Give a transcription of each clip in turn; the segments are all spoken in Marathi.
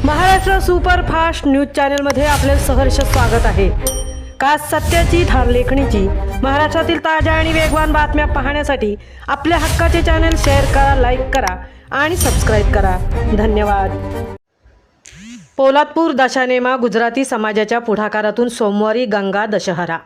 महाराष्ट्र सुपरफास्ट न्यूज चॅनलमध्ये आपले सहर्ष स्वागत आहे। खास सत्याची थार लेखणीची महाराष्ट्रातील ताज्या आणि वेगवान बातम्या पाहण्यासाठी आपल्या हक्काचे चॅनल शेअर करा, लाईक करा आणि सबस्क्राइब करा। धन्यवाद। पोलादपूर दशानेमा गुजराती समाजाच्या पुढाकारातून सोमवारी गंगा दशहरा।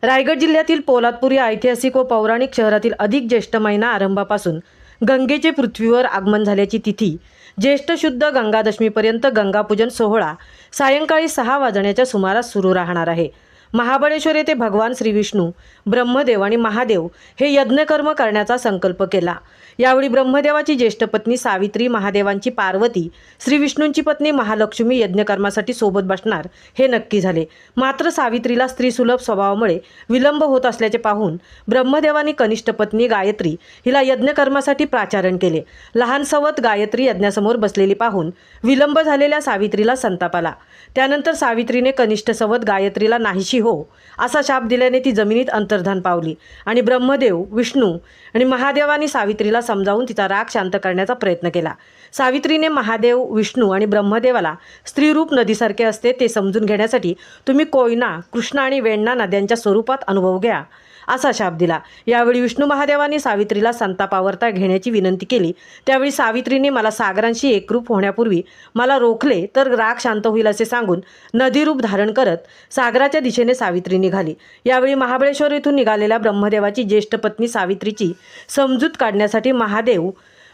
रायगड जिल्ह्यातील पोलादपूर या ऐतिहासिक व पौराणिक शहरातील अधिक ज्येष्ठ महिना आरंभापासून गंगेचे पृथ्वीवर आगमन झाल्याची तिथी ज्येष्ठ शुद्ध गंगादशमीपर्यंत गंगापूजन सोहळा सायंकाळी 6 वाजण्याच्या सुमारास सुरू राहणार आहे। महाबळेश्वर येथे भगवान श्री विष्णू, ब्रह्मदेव आणि महादेव हे यज्ञकर्म करण्याचा संकल्प केला। यावेळी ब्रह्मदेवाची ज्येष्ठ पत्नी सावित्री, महादेवांची पार्वती, श्री विष्णूंची पत्नी महालक्ष्मी यज्ञकर्मासाठी सोबत बसणार हे नक्की झाले। मात्र सावित्रीला स्त्रीसुलभ स्वभावामुळे विलंब होत असल्याचे पाहून ब्रह्मदेवानी कनिष्ठ पत्नी गायत्री हिला यज्ञकर्मासाठी प्राचारण केले। लहान सवत गायत्री यज्ञासमोर बसलेली पाहून विलंब झालेल्या सावित्रीला संताप आला। त्यानंतर सावित्रीने कनिष्ठ सवत गायत्रीला नाहीशी हो असा शाप दिल्याने ती जमिनीत अंतर्धान पावली आणि ब्रह्मदेव, विष्णू आणि महादेवानी सावित्रीला समजावून तिचा राग शांत करण्याचा प्रयत्न केला। सावित्रीने महादेव, विष्णू आणि ब्रह्मदेवाला स्त्रीरूप नदीसारखे असते ते समजून घेण्यासाठी तुम्ही कोयना, कृष्णा आणि वेण्णा नद्यांच्या स्वरूपात अनुभव घ्या असा शाप दिला। यावेळी विष्णू महादेवांनी सावित्रीला संतापावरता घेण्याची विनंती केली। त्यावेळी सावित्रीने मला सागरांशी एकरूप होण्यापूर्वी मला रोखले तर राग शांत होईल असे सांगून नदीरूप धारण करत सागराच्या दिशेने सावित्री निघाली। यावेळी महाबळेश्वर येथून निघालेल्या ब्रह्मदेवाची ज्येष्ठ पत्नी सावित्रीची समजूत काढण्यासाठी महादेव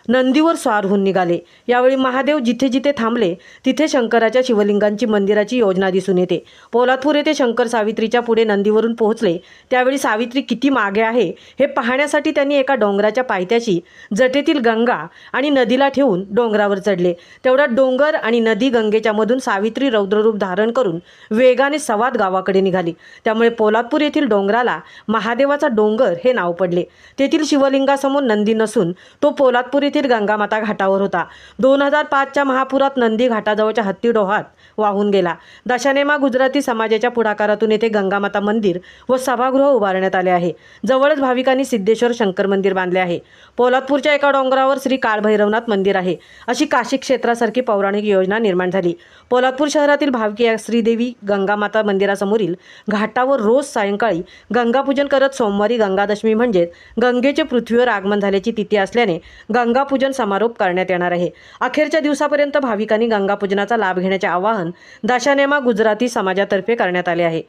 नंदीवर स्वार होऊन निघाले। यावेळी महादेव जिथे जिथे थांबले तिथे शंकराच्या शिवलिंगांची मंदिराची योजना दिसून येते। पोलादपूर येथे शंकर सावित्रीच्या पुढे नंदीवरून पोहोचले। त्यावेळी सावित्री किती मागे आहे हे पाहण्यासाठी त्यांनी एका डोंगराच्या पायथ्याशी जटेतील गंगा आणि नदीला ठेवून डोंगरावर चढले। तेवढ्यात डोंगर आणि नदी गंगेच्या मधून सावित्री रौद्ररूप धारण करून वेगाने सवाद गावाकडे निघाली। त्यामुळे पोलादपूर येथील डोंगराला महादेवाचा डोंगर हे नाव पडले। तेथील शिवलिंगासमोर नंदी नसून तो पोलादपूर येथील गंगामाता घाटावर होता। 2005च्या महापुरात नंदी घाटाजवळच्या हत्तीडोहात वाहून गेला। दशानेमा गुजराती समाजाच्या पुढाकारातून येथे गंगामाता मंदिर व सभागृह उभारण्यात आले आहे। जवळच भाविकांनी सिद्धेश्वर शंकर मंदिर बांधले आहे। पोलादपूरच्या एका डोंगरावर श्री काळभैरवनाथ मंदिर आहे अशी काशी क्षेत्रासारखी पौराणिक योजना निर्माण झाली। पोलादपूर शहरातील भाविक या श्रीदेवी गंगामाता मंदिरासमोरील घाटावर रोज सायंकाळी गंगापूजन करत सोमवारी गंगादशमी म्हणजे गंगेचे पृथ्वीवर आगमन झाल्याची तिथी असल्याने गंगापूजन समारोप करण्यात येणार आहे। अखेरच्या दिवसापर्यंत भाविकांनी गंगापूजनाचा लाभ घेण्याचे आवाहन दशानेमा गुजराती समाजातर्फे करण्यात आले आहे।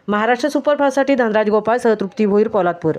महाराष्ट्र सुपरफास्टसाठी धनराज गोपाळ सह तृप्ती भोईर, पोलादपूर।